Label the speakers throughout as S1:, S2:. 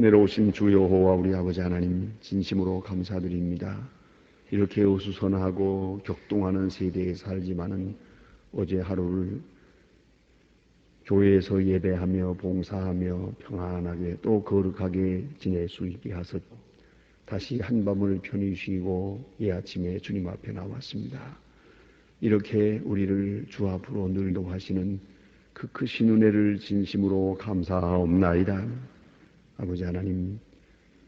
S1: 내려오신 주 여호와 우리 아버지 하나님 진심으로 감사드립니다. 이렇게 어수선하고 격동하는 세대에 살지만은 어제 하루를 교회에서 예배하며 봉사하며 평안하게 또 거룩하게 지낼 수 있게 하소서. 다시 한밤을 편히 쉬고 이 아침에 주님 앞에 나왔습니다. 이렇게 우리를 주 앞으로 늘 인도하시는 그 크신 은혜를 진심으로 감사하옵나이다. 아버지 하나님,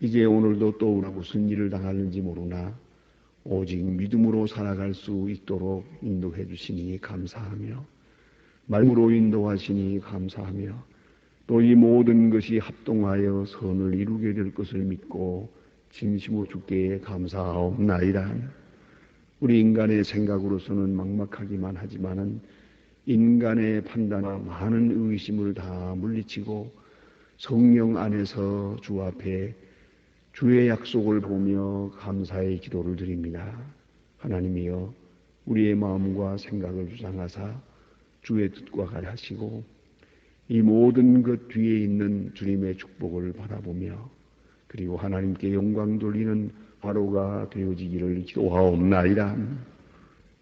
S1: 이제 오늘도 또 우리가 무슨 일을 당하는지 모르나 오직 믿음으로 살아갈 수 있도록 인도해 주시니 감사하며, 말씀으로 인도하시니 감사하며, 또 이 모든 것이 합동하여 선을 이루게 될 것을 믿고 진심으로 주께 감사하옵나이다. 우리 인간의 생각으로서는 막막하기만 하지만은 인간의 판단과 많은 의심을 다 물리치고 성령 안에서 주 앞에 주의 약속을 보며 감사의 기도를 드립니다. 하나님이여, 우리의 마음과 생각을 주장하사 주의 뜻과 같이 하시고 이 모든 것 뒤에 있는 주님의 축복을 바라보며 그리고 하나님께 영광 돌리는 하루가 되어지기를 기도하옵나이다.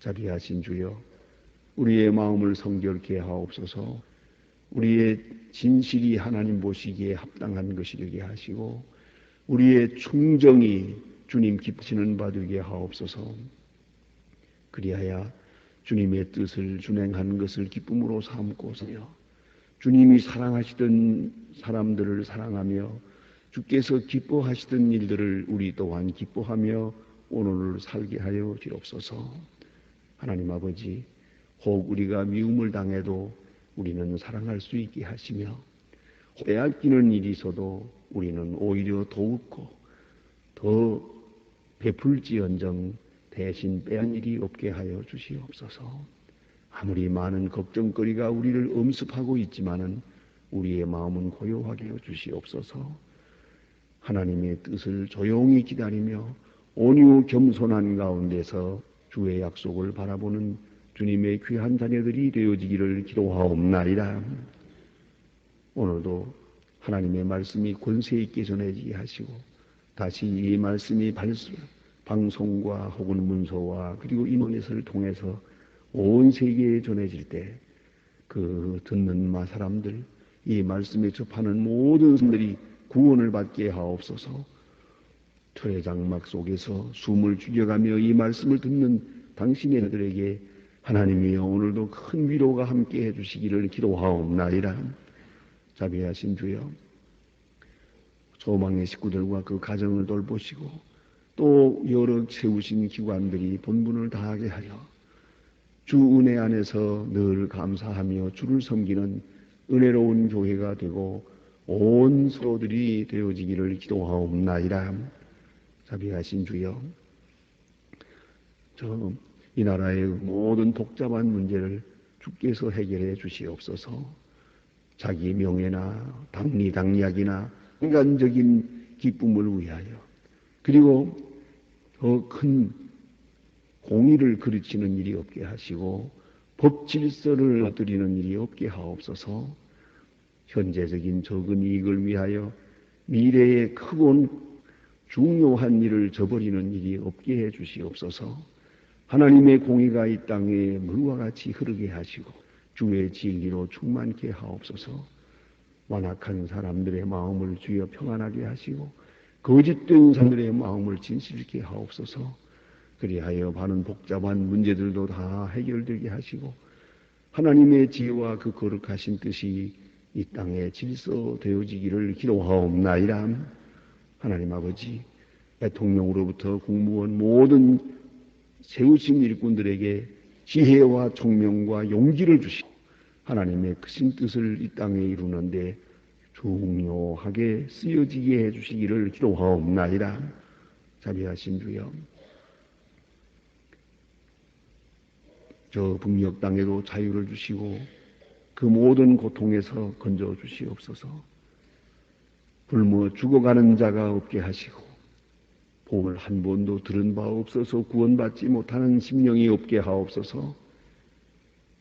S1: 자비하신 주여, 우리의 마음을 성결케 하옵소서. 우리의 진실이 하나님 보시기에 합당한 것이 되게 하시고 우리의 충정이 주님 기쁘시는 바 되게 하옵소서. 그리하여 주님의 뜻을 준행하는 것을 기쁨으로 삼고서요, 주님이 사랑하시던 사람들을 사랑하며 주께서 기뻐하시던 일들을 우리 또한 기뻐하며 오늘을 살게 하여 주옵소서. 하나님 아버지, 혹 우리가 미움을 당해도 우리는 사랑할 수 있게 하시며 빼앗기는 일이 있어도 우리는 오히려 더욱고 더 베풀지언정 대신 빼앗는 일이 없게 하여 주시옵소서. 아무리 많은 걱정거리가 우리를 엄습하고 있지만은 우리의 마음은 고요하게 하여 주시옵소서. 하나님의 뜻을 조용히 기다리며 온유 겸손한 가운데서 주의 약속을 바라보는 주님의 귀한 자녀들이 되어지기를 기도하옵나이다. 오늘도 하나님의 말씀이 권세 있게 전해지게 하시고 다시 이 말씀이 방송과 혹은 문서와 그리고 인터넷을 통해서 온 세계에 전해질 때 그 듣는 사람들, 이 말씀에 접하는 모든 사람들이 구원을 받게 하옵소서. 틀의 장막 속에서 숨을 죽여가며 이 말씀을 듣는 당신의 아들에게 하나님이여, 오늘도 큰 위로가 함께 해주시기를 기도하옵나이다. 자비하신 주여, 소망의 식구들과 그 가정을 돌보시고 또 여러 세우신 기관들이 본분을 다하게 하여 주 은혜 안에서 늘 감사하며 주를 섬기는 은혜로운 교회가 되고 온 서로들이 되어지기를 기도하옵나이다. 자비하신 주여, 이 나라의 모든 복잡한 문제를 주께서 해결해 주시옵소서. 자기 명예나 당리당략이나 인간적인 기쁨을 위하여 그리고 더 큰 공의를 그르치는 일이 없게 하시고 법 질서를 엎드리는 일이 없게 하옵소서. 현재적인 적은 이익을 위하여 미래의 크고 중요한 일을 저버리는 일이 없게 해 주시옵소서. 하나님의 공의가 이 땅에 물과 같이 흐르게 하시고 주의 진리로 충만케 하옵소서. 완악한 사람들의 마음을 주여 평안하게 하시고 거짓된 사람들의 마음을 진실케 하옵소서. 그리하여 많은 복잡한 문제들도 다 해결되게 하시고 하나님의 지혜와 그 거룩하신 뜻이 이 땅에 질서되어지기를 기도하옵나이다. 하나님 아버지, 대통령으로부터 공무원 모든 세우신 일꾼들에게 지혜와 총명과 용기를 주시고 하나님의 크신 뜻을 이 땅에 이루는데 중요하게 쓰여지게 해주시기를 기도하옵나이다. 자비하신 주여, 저 북녘 땅에도 자유를 주시고 그 모든 고통에서 건져 주시옵소서. 굶어 죽어가는 자가 없게 하시고 복을 한 번도 들은 바 없어서 구원받지 못하는 심령이 없게 하옵소서.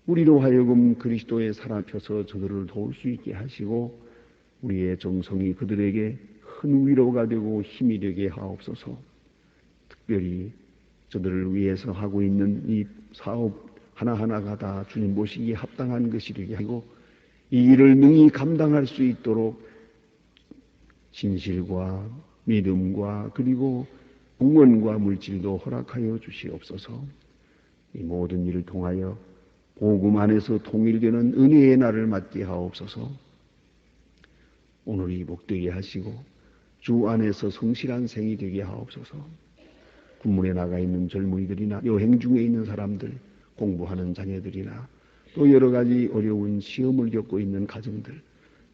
S1: 우리로 하여금 그리스도의 살아펴서 저들을 도울 수 있게 하시고 우리의 정성이 그들에게 큰 위로가 되고 힘이 되게 하옵소서. 특별히 저들을 위해서 하고 있는 이 사업 하나하나가 다 주님 보시기에 합당한 것이 되게 하고 이 일을 능히 감당할 수 있도록 진실과 믿음과 그리고 응원과 물질도 허락하여 주시옵소서. 이 모든 일을 통하여 복음 안에서 통일되는 은혜의 날을 맞게 하옵소서. 오늘이 복되게 하시고 주 안에서 성실한 생이 되게 하옵소서. 군문에 나가 있는 젊은이들이나 여행 중에 있는 사람들, 공부하는 자녀들이나 또 여러 가지 어려운 시험을 겪고 있는 가정들,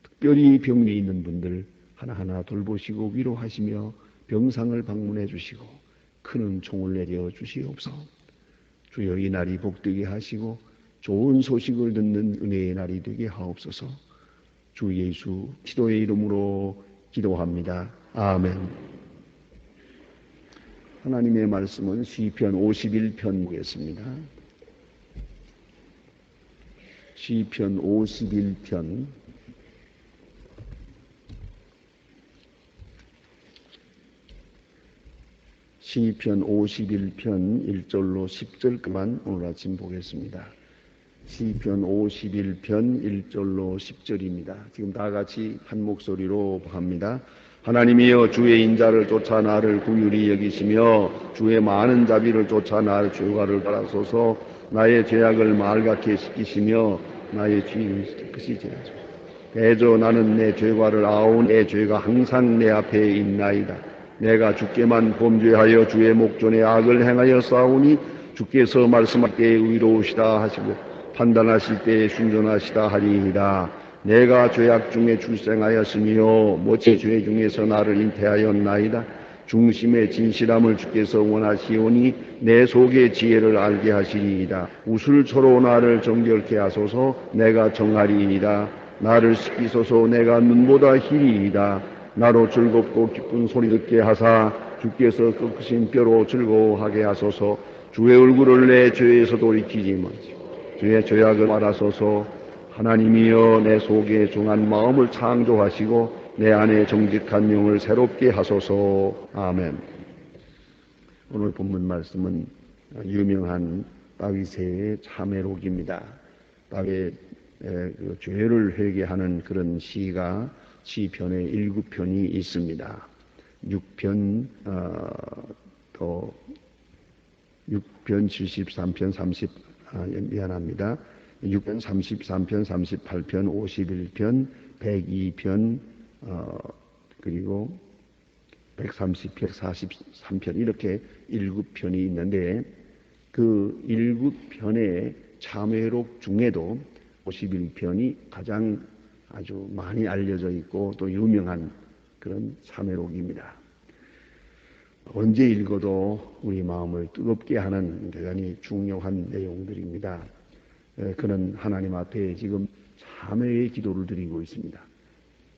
S1: 특별히 병리 있는 분들 하나하나 돌보시고 위로하시며 병상을 방문해 주시고 큰 은총을 내려 주시옵소서. 주여 이 날이 복되게 하시고 좋은 소식을 듣는 은혜의 날이 되게 하옵소서. 주 예수 기도의 이름으로 기도합니다. 아멘. 하나님의 말씀은 시편 51편 보겠습니다. 시편 51편 시편 51편 1절로 10절까지만 오늘 아침 보겠습니다. 시편 51편 1절로 10절입니다. 지금 다 같이 한 목소리로 합니다. 하나님이여 주의 인자를 쫓아 나를 긍휼히 여기시며 주의 많은 자비를 쫓아 나를 죄과를 따라소서. 나의 죄악을 말갛게 씻기시며 나의 죄를 깨끗이 제하소서. 대저 나는 내 죄과를 아온 내 죄가 항상 내 앞에 있나이다. 내가 주께만 범죄하여 주의 목전에 악을 행하여 싸우니 주께서 말씀할 때에 의로우시다 하시고 판단하실 때에 순전하시다 하리이다. 내가 죄악 중에 출생하였으며 모체 죄 중에서 나를 잉태하였나이다. 중심의 진실함을 주께서 원하시오니 내 속의 지혜를 알게 하시리이다. 우슬초로 나를 정결케 하소서. 내가 정하리이다. 나를 씻기소서. 내가 눈보다 희리이다. 나로 즐겁고 기쁜 소리 듣게 하사 주께서 꺾으신 뼈로 즐거워하게 하소서. 주의 얼굴을 내 죄에서 돌이키지 마시고 주의 죄악을 말하소서. 하나님이여 내 속에 중한 마음을 창조하시고 내 안에 정직한 영을 새롭게 하소서. 아멘. 오늘 본문 말씀은 유명한 다윗의 참회록입니다. 다윗의 그 죄를 회개하는 그런 시가 시편에 7편이 있습니다. 6편, 6편, 73편, 30, 미안합니다. 6편, 33편, 38편, 51편, 102편, 그리고 130편, 43편 이렇게 7편이 있는데 그 7편의 참회록 중에도 51편이 가장 아주 많이 알려져 있고 또 유명한 그런 참회록입니다. 언제 읽어도 우리 마음을 뜨겁게 하는 대단히 중요한 내용들입니다. 그는 하나님 앞에 지금 참회의 기도를 드리고 있습니다.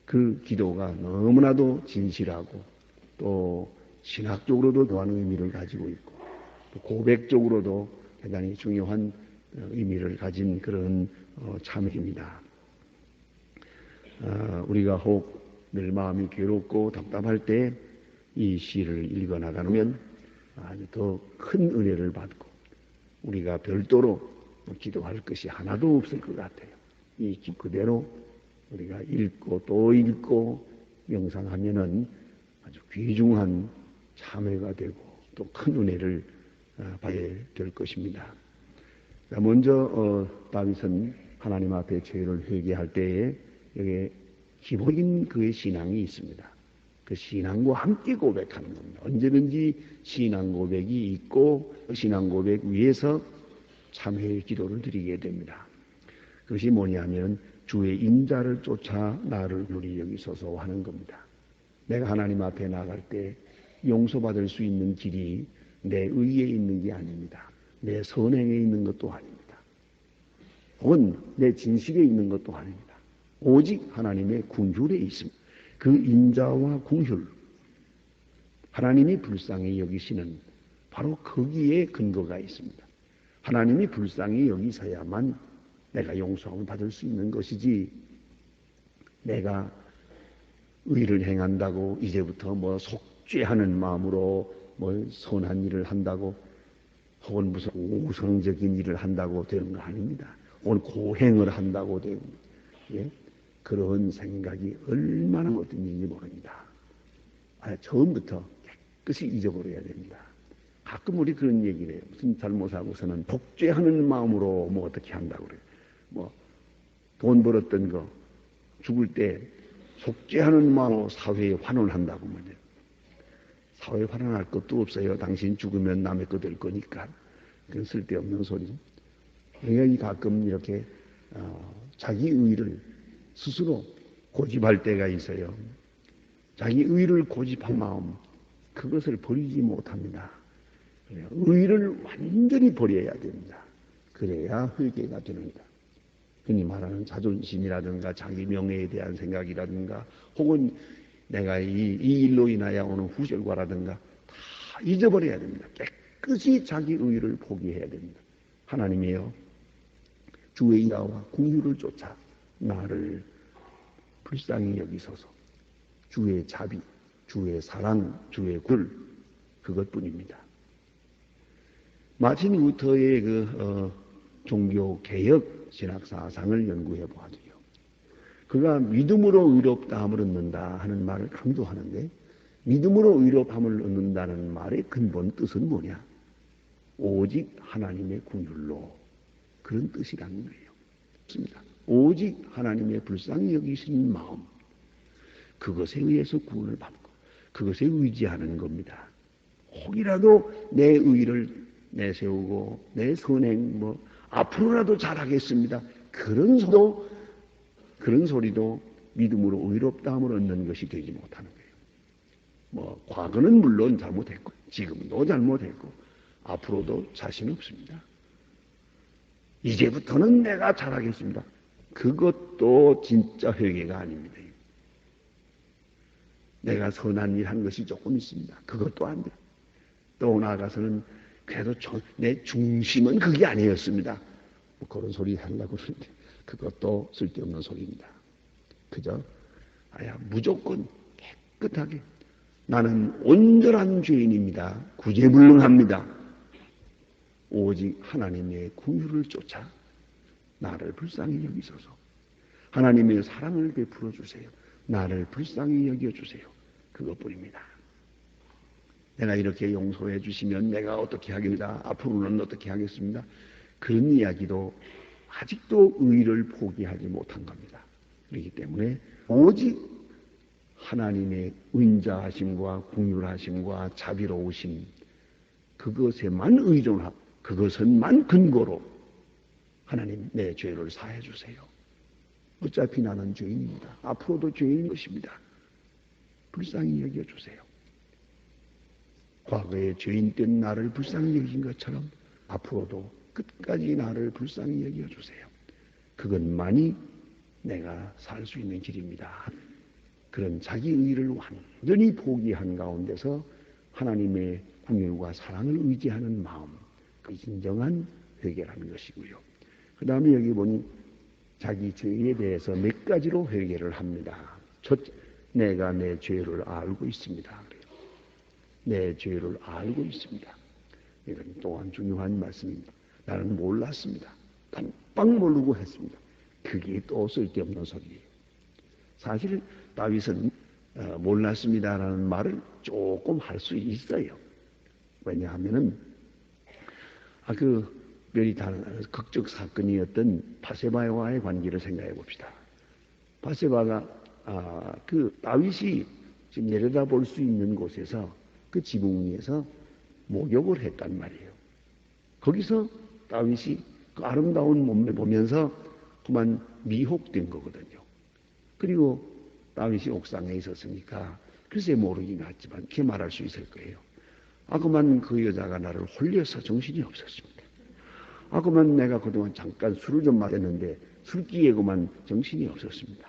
S1: 그 기도가 너무나도 진실하고 또 신학적으로도 또한 의미를 가지고 있고 또 고백적으로도 대단히 중요한 의미를 가진 그런 참회입니다. 우리가 혹 늘 마음이 괴롭고 답답할 때 이 시를 읽어 나가면 아주 더 큰 은혜를 받고 우리가 별도로 기도할 것이 하나도 없을 것 같아요. 이 그대로 우리가 읽고 또 읽고 명상하면은 아주 귀중한 참회가 되고 또 큰 은혜를 받게 될 것입니다. 먼저 다윗은 하나님 앞에 죄를 회개할 때에 여기에 기본인 그의 신앙이 있습니다. 그 신앙과 함께 고백하는 겁니다. 언제든지 신앙 고백이 있고 신앙 고백 위에서 참회의 기도를 드리게 됩니다. 그것이 뭐냐면 주의 인자를 쫓아 나를 누리 여기소서 하는 겁니다. 내가 하나님 앞에 나갈 때 용서받을 수 있는 길이 내 의에 있는 게 아닙니다. 내 선행에 있는 것도 아닙니다. 혹은 내 진실에 있는 것도 아닙니다. 오직 하나님의 긍휼에 있습니다. 그 인자와 긍휼, 하나님이 불쌍히 여기시는 바로 거기에 근거가 있습니다. 하나님이 불쌍히 여기서야만 내가 용서함을 받을 수 있는 것이지 내가 의를 행한다고 이제부터 뭐 속죄하는 마음으로 뭐 선한 일을 한다고 혹은 무슨 우상적인 일을 한다고 되는 거 아닙니다. 혹은 고행을 한다고 되는 예? 그런 생각이 얼마나 어떤 일인지 모릅니다. 처음부터 깨끗이 잊어버려야 됩니다. 가끔 우리 그런 얘기를 해요. 무슨 잘못하고서는 복죄하는 마음으로 뭐 어떻게 한다고 그래요. 뭐 돈 벌었던 거 죽을 때 속죄하는 마음으로 사회에 환원한다고 말이에요. 사회에 환원할 것도 없어요. 당신 죽으면 남의 거 될 거니까. 그건 쓸데없는 소리죠. 굉장히 가끔 이렇게 자기 의를 스스로 고집할 때가 있어요. 자기 의를 고집한 마음, 그것을 버리지 못합니다. 의를 완전히 버려야 됩니다. 그래야 회개가 됩니다. 흔히 말하는 자존심이라든가 자기 명예에 대한 생각이라든가 혹은 내가 이 일로 인하여 오는 후절과라든가 다 잊어버려야 됩니다. 깨끗이 자기 의를 포기해야 됩니다. 하나님이여, 주의 인하와 긍휼을 쫓아 나를 불쌍히 여기소서. 주의 자비, 주의 사랑, 주의 굴, 그것뿐입니다. 마틴 루터의 종교 개혁 신학 사상을 연구해 보아도요. 그가 믿음으로 의롭다함을 얻는다 하는 말을 강조하는데, 믿음으로 의롭다함을 얻는다는 말의 근본 뜻은 뭐냐? 오직 하나님의 긍휼로, 그런 뜻이라는 거예요. 맞습니다. 오직 하나님의 불쌍히 여기시는 마음, 그것에 의해서 구원을 받고 그것에 의지하는 겁니다. 혹이라도 내 의를 내세우고 내 선행 앞으로라도 잘하겠습니다. 그런 소리도 믿음으로 의롭다함을 얻는 것이 되지 못하는 거예요. 과거는 물론 잘못했고 지금도 잘못했고 앞으로도 자신 없습니다. 이제부터는 내가 잘하겠습니다. 그것도 진짜 회개가 아닙니다. 내가 선한 일 한 것이 조금 있습니다. 그것도 안 돼. 또 나아가서는 그래도 내 중심은 그게 아니었습니다. 그런 소리 하려고 그러는데 그것도 쓸데없는 소리입니다. 그저 무조건 깨끗하게 나는 온전한 죄인입니다. 구제불능합니다. 오직 하나님의 긍휼을 쫓아 나를 불쌍히 여기소서. 하나님의 사랑을 베풀어 주세요. 나를 불쌍히 여겨주세요. 그것뿐입니다. 내가 이렇게 용서해 주시면 내가 어떻게 하겠습니다. 앞으로는 어떻게 하겠습니다. 그런 이야기도 아직도 의를 포기하지 못한 겁니다. 그렇기 때문에 오직 하나님의 은자하심과 긍휼하심과 자비로우심, 그것에만 의존하고 그것은만 근거로 하나님 내 죄를 사해 주세요. 어차피 나는 죄인입니다. 앞으로도 죄인인 것입니다. 불쌍히 여겨주세요. 과거에 죄인된 나를 불쌍히 여긴 것처럼 앞으로도 끝까지 나를 불쌍히 여겨주세요. 그것만이 내가 살 수 있는 길입니다. 그런 자기 의를 완전히 포기한 가운데서 하나님의 긍휼과 사랑을 의지하는 마음, 그 진정한 회개라는 것이고요. 그 다음에 여기 보니 자기 죄에 대해서 몇 가지로 회개를 합니다. 첫째, 내가 내 죄를 알고 있습니다. 내 죄를 알고 있습니다. 이건 또한 중요한 말씀입니다. 나는 몰랐습니다. 깜빡 모르고 했습니다. 그게 또 쓸데없는 소리예요. 사실 다윗은 몰랐습니다라는 말을 조금 할 수 있어요. 왜냐하면은 멸이 다른 극적 사건이었던 바세바와의 관계를 생각해 봅시다. 바세바가 다윗이 지금 내려다볼 수 있는 곳에서 그 지붕 위에서 목욕을 했단 말이에요. 거기서 다윗이 그 아름다운 몸을 보면서 그만 미혹된 거거든요. 그리고 다윗이 옥상에 있었으니까 글쎄 모르긴 하지만 그렇게 말할 수 있을 거예요. 그만 그 여자가 나를 홀려서 정신이 없었습니다. 그만 내가 그동안 잠깐 술을 좀 마셨는데 술기에 그만 정신이 없었습니다.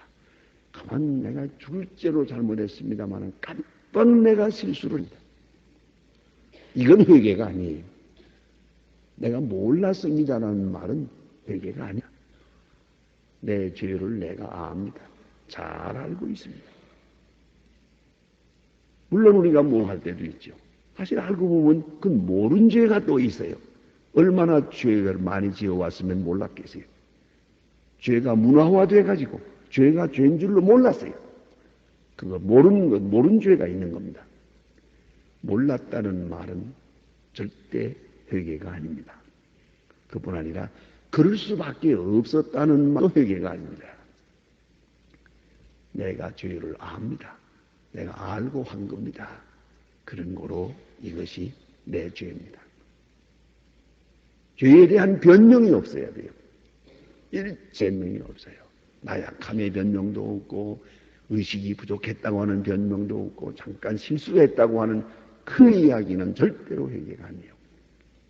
S1: 그만 내가 죽을 죄로 잘못했습니다만 깜빡 내가 실수를 했다. 이건 회개가 아니에요. 내가 몰랐습니다라는 말은 회개가 아니야. 내 죄를 내가 압니다. 잘 알고 있습니다. 물론 우리가 모호할 때도 있죠. 사실 알고 보면 그 모른 죄가 또 있어요. 얼마나 죄를 많이 지어왔으면 몰랐겠어요. 죄가 문화화돼가지고 죄가 죄인 줄로 몰랐어요. 그거 모른 죄가 있는 겁니다. 몰랐다는 말은 절대 회개가 아닙니다. 그뿐 아니라 그럴 수밖에 없었다는 말도 회개가 아닙니다. 내가 죄를 압니다. 내가 알고 한 겁니다. 그런 거로 이것이 내 죄입니다. 죄에 대한 변명이 없어야 돼요. 변명이 없어요. 나약함의 변명도 없고 의식이 부족했다고 하는 변명도 없고 잠깐 실수했다고 하는 그 이야기는 절대로 회개가 아니에요.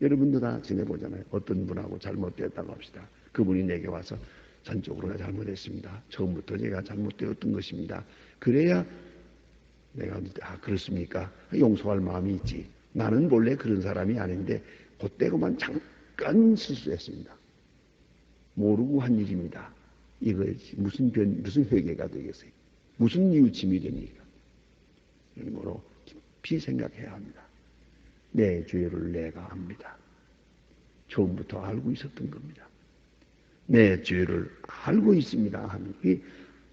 S1: 여러분도 다 지내보잖아요. 어떤 분하고 잘못됐다고 합시다. 그분이 내게 와서 전적으로 잘못했습니다. 처음부터 제가 잘못되었던 것입니다. 그래야 내가 그렇습니까? 용서할 마음이 있지. 나는 원래 그런 사람이 아닌데 그때고만 잠깐 실수했습니다. 모르고 한 일입니다. 이것이 무슨 회개가 되겠어요? 무슨 뉘우침이 됩니까? 이런 거로 깊이 생각해야 합니다. 내 죄를 내가 압니다. 처음부터 알고 있었던 겁니다. 내 죄를 알고 있습니다 하는 게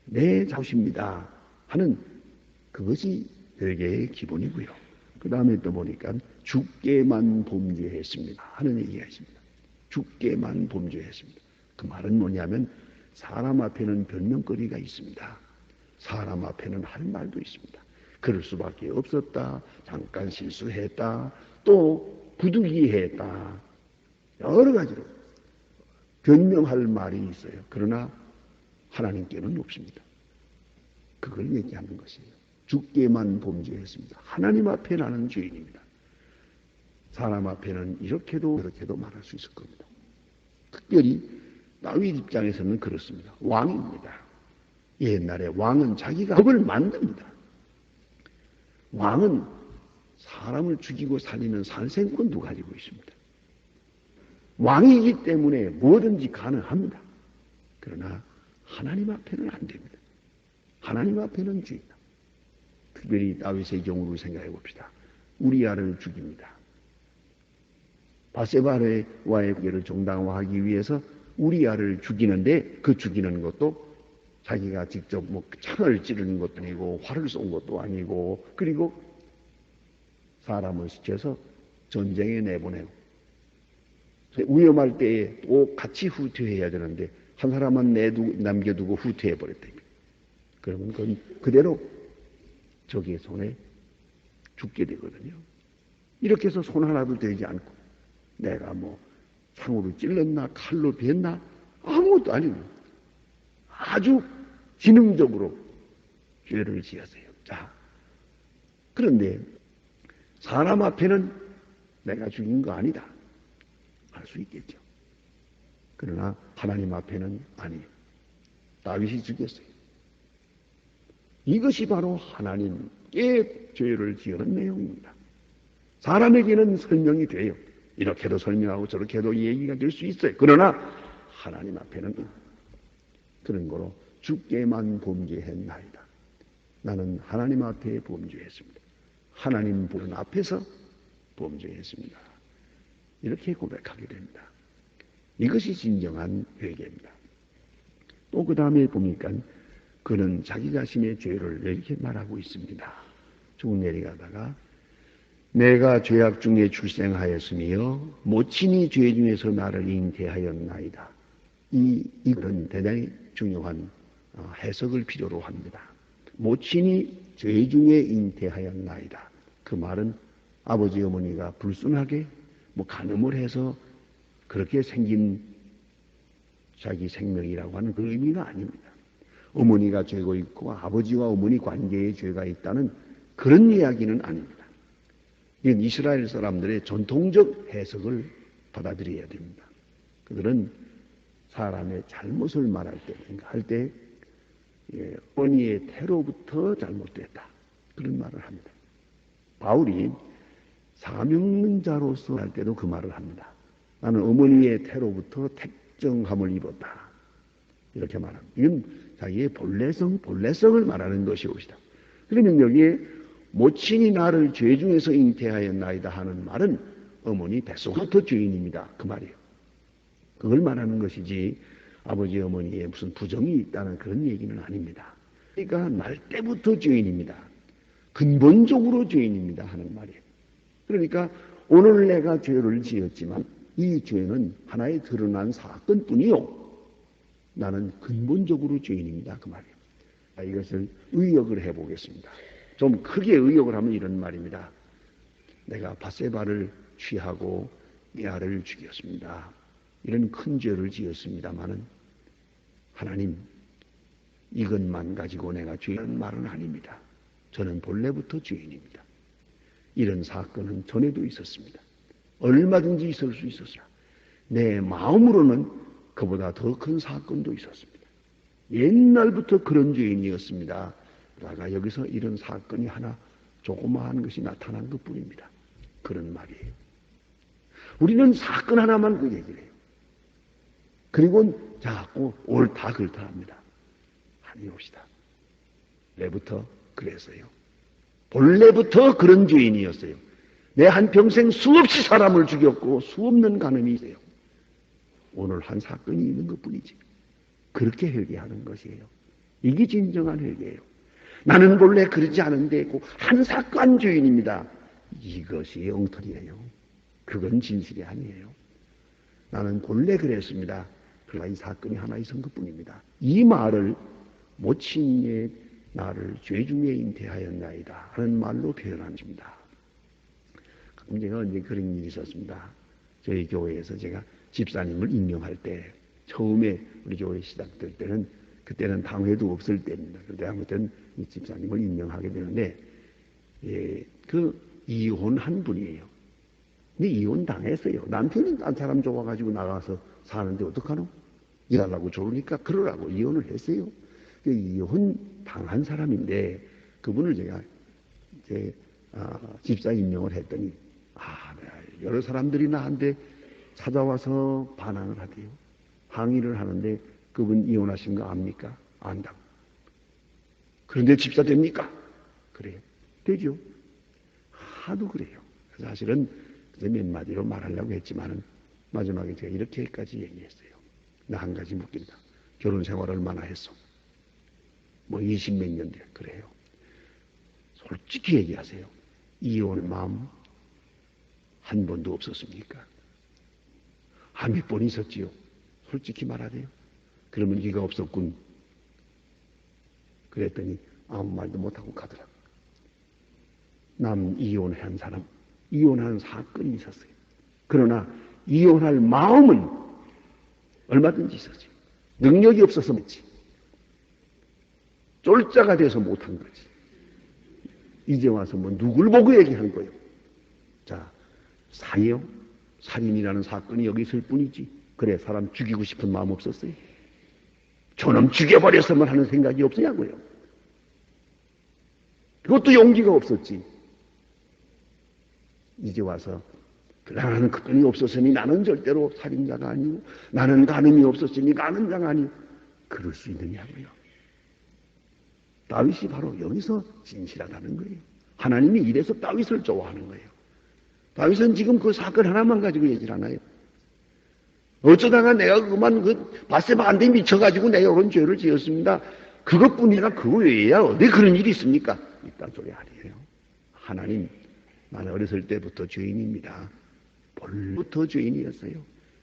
S1: 내 잘못입니다 하는 그것이 회개의 기본이고요. 그 다음에 또 보니까 주께만 범죄했습니다 하는 얘기가 있습니다. 주께만 범죄했습니다. 그 말은 뭐냐면 사람 앞에는 변명거리가 있습니다. 사람 앞에는 할 말도 있습니다. 그럴 수밖에 없었다. 잠깐 실수했다. 또 부득이했다. 여러 가지로 변명할 말이 있어요. 그러나 하나님께는 없습니다. 그걸 얘기하는 것이에요. 주께만 범죄했습니다. 하나님 앞에 나는 죄인입니다. 사람 앞에는 이렇게도 저렇게도 말할 수 있을 겁니다. 특별히 다윗 입장에서는 그렇습니다. 왕입니다. 옛날에 왕은 자기가 법을 만듭니다. 왕은 사람을 죽이고 살리는 살생권도 가지고 있습니다. 왕이기 때문에 뭐든지 가능합니다. 그러나 하나님 앞에는 안 됩니다. 하나님 앞에는 죄이다. 특별히 다윗의 경우를 생각해 봅시다. 우리아를 죽입니다. 바세바와의 관계를 정당화하기 위해서 우리아를 죽이는데 그 죽이는 것도 자기가 직접 창을 찌르는 것도 아니고 활을 쏜 것도 아니고 그리고 사람을 시켜서 전쟁에 내보내고 위험할 때에 또 같이 후퇴해야 되는데 한 사람만 남겨두고 후퇴해버렸답니다. 그러면 그건 그대로 적의 손에 죽게 되거든요. 이렇게 해서 손 하나도 대지 않고 내가 창으로 찔렀나 칼로 뱉나 아무것도 아니고 아주 지능적으로 죄를 지었어요. 자, 그런데 사람 앞에는 내가 죽인 거 아니다 할 수 있겠죠. 그러나 하나님 앞에는 아니에요. 다윗이 죽였어요. 이것이 바로 하나님께 죄를 지으는 내용입니다. 사람에게는 설명이 돼요. 이렇게도 설명하고 저렇게도 얘기가 될 수 있어요. 그러나 하나님 앞에는 그런 거로 주께만 범죄했나이다. 나는 하나님 앞에 범죄했습니다. 하나님 보는 앞에서 범죄했습니다. 이렇게 고백하게 됩니다. 이것이 진정한 회개입니다. 또 그 다음에 보니까 그는 자기 자신의 죄를 이렇게 말하고 있습니다. 쭉 내려가다가 내가 죄악 중에 출생하였으며 모친이 죄 중에서 나를 잉태하였나이다. 이건 대단히 중요한 해석을 필요로 합니다. 모친이 죄 중에 잉태하였나이다. 그 말은 아버지 어머니가 불순하게 간음을 해서 그렇게 생긴 자기 생명이라고 하는 그 의미가 아닙니다. 어머니가 죄가 있고 아버지와 어머니 관계에 죄가 있다는 그런 이야기는 아닙니다. 이건 이스라엘 사람들의 전통적 해석을 받아들여야 됩니다. 그들은 사람의 잘못을 말할 때 어머니의 태로부터 잘못됐다. 그런 말을 합니다. 바울이 사명자로서 할 때도 그 말을 합니다. 나는 어머니의 태로부터 택정함을 입었다. 이렇게 말합니다. 이건 자기의 본래성을 말하는 것이옵시다. 그러면 여기에 모친이 나를 죄 중에서 잉태하였나이다 하는 말은 어머니 뱃속부터 죄인입니다. 그 말이에요. 그걸 말하는 것이지 아버지 어머니에 무슨 부정이 있다는 그런 얘기는 아닙니다. 그러니까 날 때부터 죄인입니다. 근본적으로 죄인입니다 하는 말이에요. 그러니까 오늘 내가 죄를 지었지만 이 죄는 하나의 드러난 사건뿐이요. 나는 근본적으로 죄인입니다. 그 말이에요. 이것을 의역을 해보겠습니다. 좀 크게 의역을 하면 이런 말입니다. 내가 밧세바를 취하고 야를 죽였습니다. 이런 큰 죄를 지었습니다마는 하나님 이것만 가지고 내가 죄인 말은 아닙니다. 저는 본래부터 죄인입니다. 이런 사건은 전에도 있었습니다. 얼마든지 있을 수 있었습니다. 내 마음으로는 그보다 더 큰 사건도 있었습니다. 옛날부터 그런 죄인이었습니다. 그러다가 여기서 이런 사건이 하나 조그마한 것이 나타난 것뿐입니다. 그런 말이에요. 우리는 사건 하나만 그 얘기를 해요. 그리고 자꾸 옳다 그렇다 합니다. 아니옵시다. 본래부터 그랬어요. 본래부터 그런 죄인이었어요. 내 한평생 수없이 사람을 죽였고 수없는 간음이 있어요. 오늘 한 사건이 있는 것뿐이지. 그렇게 회개하는 것이에요. 이게 진정한 회개예요. 나는 본래 그러지 않은데 한 사건 죄인입니다. 이것이 엉터리예요. 그건 진실이 아니에요. 나는 본래 그랬습니다. 그러나 이 사건이 하나 있은 것뿐입니다. 이 말을 모친의 나를 죄 중에 잉태하였나이다 하는 말로 표현합니다. 제가 언제 그런 일이 있었습니다. 저희 교회에서 제가 집사님을 임명할 때 처음에 우리 교회 시작될 때는 그때는 당회도 없을 때입니다. 그때 아무튼 이 집사님을 임명하게 되는데 그 이혼한 분이에요. 근데 이혼 당했어요. 남편이 딴 사람 좋아가지고 나가서 사는데 어떡하노? 일하려고 좋으니까 그러라고 이혼을 했어요. 그 이혼 당한 사람인데 그분을 제가 이제 집사 임명을 했더니 여러 사람들이 나한테 찾아와서 반항을 하대요. 항의를 하는데 그분 이혼하신 거 압니까? 안다고. 그런데 집사 됩니까? 그래요. 되죠. 하도 그래요. 사실은 몇 마디로 말하려고 했지만은 마지막에 제가 이렇게까지 얘기했어요. 나 한 가지 묻긴다. 결혼 생활 얼마나 했어? 뭐 20몇 년 돼. 그래요. 솔직히 얘기하세요. 이혼 마음 한 번도 없었습니까? 몇 번 있었지요. 솔직히 말하세요. 그러면 네가 없었군. 그랬더니 아무 말도 못하고 가더라고. 남 이혼한 사람, 이혼한 사건이 있었어요. 그러나 이혼할 마음은 얼마든지 있었지. 능력이 없어서 못했지. 쫄자가 돼서 못한 거지. 이제 와서 뭐 누굴 보고 얘기한 거예요. 자, 살이요? 살인이라는 사건이 여기 있을 뿐이지. 그래, 사람 죽이고 싶은 마음 없었어요? 저놈 죽여버렸으면 하는 생각이 없었냐고요. 그것도 용기가 없었지. 이제 와서 나는 그건이 없었으니 나는 절대로 살인자가 아니고 나는 간음이 없었으니 간음자가 아니고 그럴 수 있느냐고요. 다윗이 바로 여기서 진실하다는 거예요. 하나님이 이래서 다윗을 좋아하는 거예요. 다윗은 지금 그 사건 하나만 가지고 얘기를 하나요? 어쩌다가 내가 그만 밧세바 안 돼 미쳐가지고 내가 그런 죄를 지었습니다. 그것뿐이나 그 외에야 어디 그런 일이 있습니까? 이딴 소리 아니에요. 하나님, 나는 어렸을 때부터 죄인입니다. 본부터 죄인이었어요.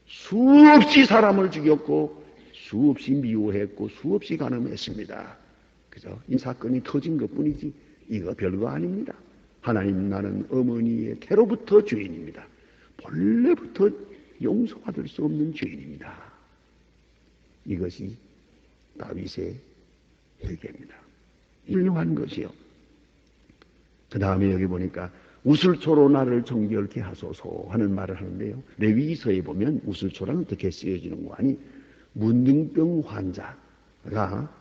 S1: 수없이 사람을 죽였고 수없이 미워했고 수없이 간음했습니다. 그죠? 이 사건이 터진 것뿐이지 이거 별거 아닙니다. 하나님, 나는 어머니의 태로부터 죄인입니다. 본래부터 용서받을 수 없는 죄인입니다. 이것이 다윗의 회개입니다. 훌륭한 것이요. 그 다음에 여기 보니까 우슬초로 나를 정결케 하소서 하는 말을 하는데요. 레위기서에 보면 우슬초란 어떻게 쓰여지는 거 아니? 문둥병 환자가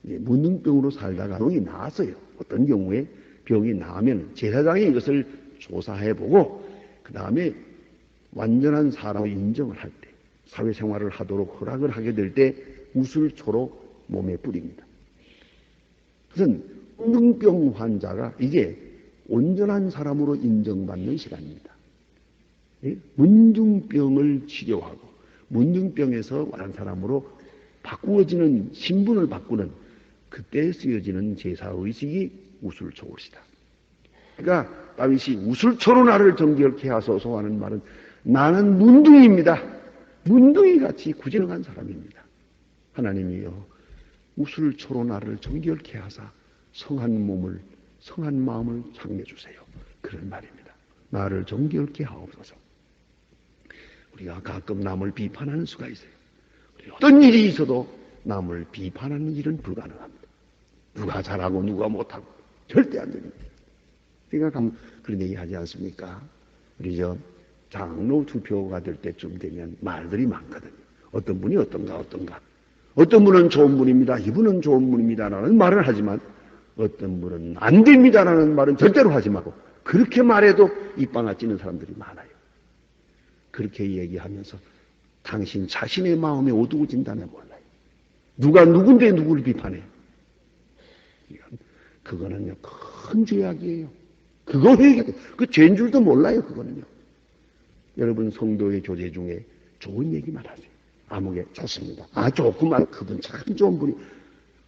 S1: 문둥병으로 살다가 병이 나았어요. 어떤 경우에 병이 나면 제사장이 이것을 조사해보고 그 다음에 완전한 사람을 인정을 할 때, 사회생활을 하도록 허락을 하게 될 때 우슬초로 몸에 뿌립니다. 그래서 문둥병 환자가 이게 온전한 사람으로 인정받는 시간입니다. 문둥병을 치료하고 문둥병에서 완한 사람으로 바꾸어지는 신분을 바꾸는 그때 쓰여지는 제사의식이 우술초로시다. 그러니까 다윗이 우술초로 나를 정결케 하소서 하는 말은 나는 문둥이입니다. 문둥이같이 구제능한 사람입니다. 하나님이여 우술초로 나를 정결케 하사 성한 몸을 성한 마음을 창내 주세요. 그런 말입니다. 나를 정결케 하옵소서. 우리가 가끔 남을 비판하는 수가 있어요. 어떤 일이 있어도 남을 비판하는 일은 불가능합니다. 누가 잘하고 누가 못하고 절대 안 됩니다. 생각하면 그런 얘기 하지 않습니까? 우리 장로 투표가 될 때쯤 되면 말들이 많거든요. 어떤 분이 어떤가. 어떤 분은 좋은 분입니다. 이분은 좋은 분입니다라는 말을 하지만 어떤 분은 안 됩니다라는 말은 절대로 하지 말고 그렇게 말해도 입방아 찌는 사람들이 많아요. 그렇게 얘기하면서 당신 자신의 마음에 어두워진다면 몰라요. 누가 누군데 누구를 비판해요. 그거는요 큰 죄악이에요. 그거 회개, 그 죄인 줄도 몰라요. 그거는요. 여러분 성도의 교제 중에 좋은 얘기만 하세요. 아무개 좋습니다. 좋구만. 그분 참 좋은 분이.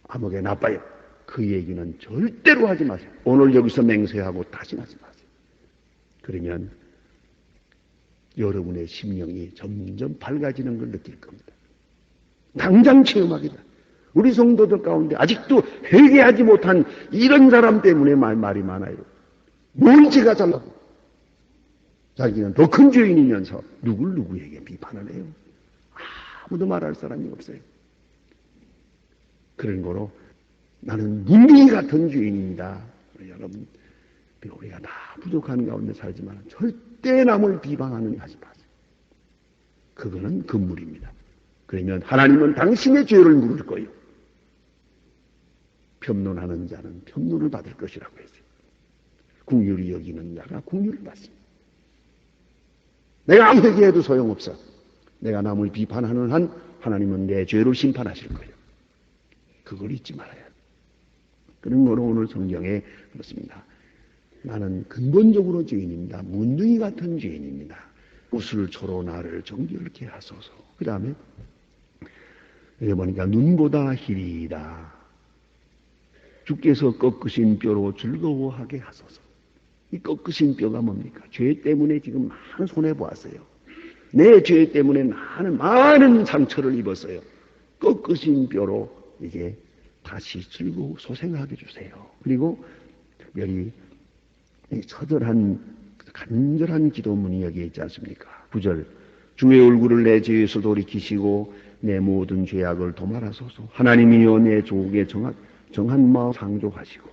S1: 아무개 나빠요. 그 얘기는 절대로 하지 마세요. 오늘 여기서 맹세하고 다시는 하지 마세요. 그러면 여러분의 심령이 점점 밝아지는 걸 느낄 겁니다. 당장 체험하겠다. 우리 성도들 가운데 아직도 회개하지 못한 이런 사람 때문에 말이 많아요. 뭘 지가 잘나고 자기는 더 큰 죄인이면서 누구에게 비판을 해요. 아무도 말할 사람이 없어요. 그런 거로 나는 문둥이 같은 죄인입니다. 여러분, 우리가 다 부족한 가운데 살지만 절대 남을 비방하는 일 하지 마세요. 그거는 금물입니다. 그러면 하나님은 당신의 죄를 물을 거예요. 편론하는 자는 편론을 받을 것이라고 했어요. 긍휼히 여기는 자가 긍휼을 받습니다. 내가 아무리 회개해도 소용없어. 내가 남을 비판하는 한 하나님은 내 죄를 심판하실 거예요. 그걸 잊지 말아야. 그런 거로 오늘 성경에 그렇습니다. 나는 근본적으로 죄인입니다. 문둥이 같은 죄인입니다. 우슬초로 나를 정결케 하소서. 그 다음에 여기 보니까 눈보다 희리이다. 주께서 꺾으신 뼈로 즐거워하게 하소서. 이 꺾으신 뼈가 뭡니까? 죄 때문에 지금 많은 손해보았어요. 내 죄 때문에 많은 상처를 입었어요. 꺾으신 뼈로 이제 다시 즐거워 소생하게 해주세요. 그리고 특별히 처절한 간절한 기도문이 여기에 있지 않습니까? 9절 주의 얼굴을 내 죄에서 돌이키시고 내 모든 죄악을 도말하소서. 하나님이여 내 조국에 정한 마음 창조하시고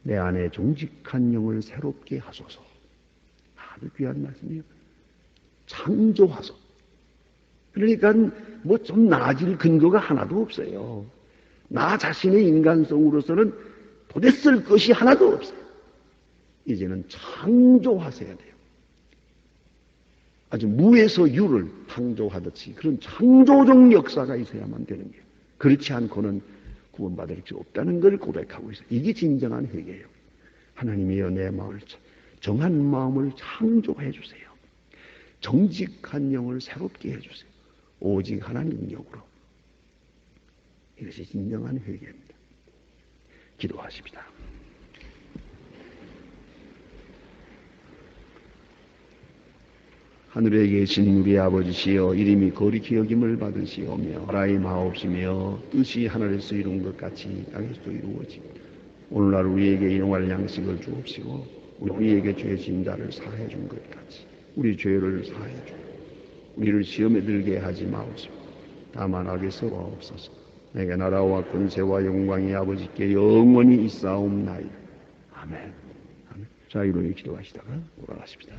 S1: 내 안에 정직한 영을 새롭게 하소서. 아주 귀한 말씀이에요. 창조하소서. 그러니까 뭐 좀 나아질 근거가 하나도 없어요. 나 자신의 인간성으로서는 도대 쓸 것이 하나도 없어요. 이제는 창조하셔야 돼요. 아주 무에서 유를 창조하듯이 그런 창조적 역사가 있어야만 되는 거예요. 그렇지 않고는 구원받을 수 없다는 걸 고백하고 있어요. 이게 진정한 회개예요. 하나님이여 내 마음을 정한 마음을 창조해 주세요. 정직한 영을 새롭게 해주세요. 오직 하나님 영으로. 이것이 진정한 회개입니다. 기도하십니다. 하늘에 계신 우리 아버지시여 이름이 거룩히 여김을 받으시오며 나라의 마옵시며 뜻이 하늘에서 이룬 것 같이 땅에서도 이루어지고 오늘날 우리에게 일용할 양식을 주옵시고 우리에게 죄 지은 자를 사해 준 것 같이 우리 죄를 사해 주고 우리를 시험에 들게 하지 마옵소서. 다만 악에서 와옵소서. 내게 나라와 권세와 영광이 아버지께 영원히 있사옵나이다. 아멘. 아멘. 자, 이렇게 기도하시다가 돌아가십시다.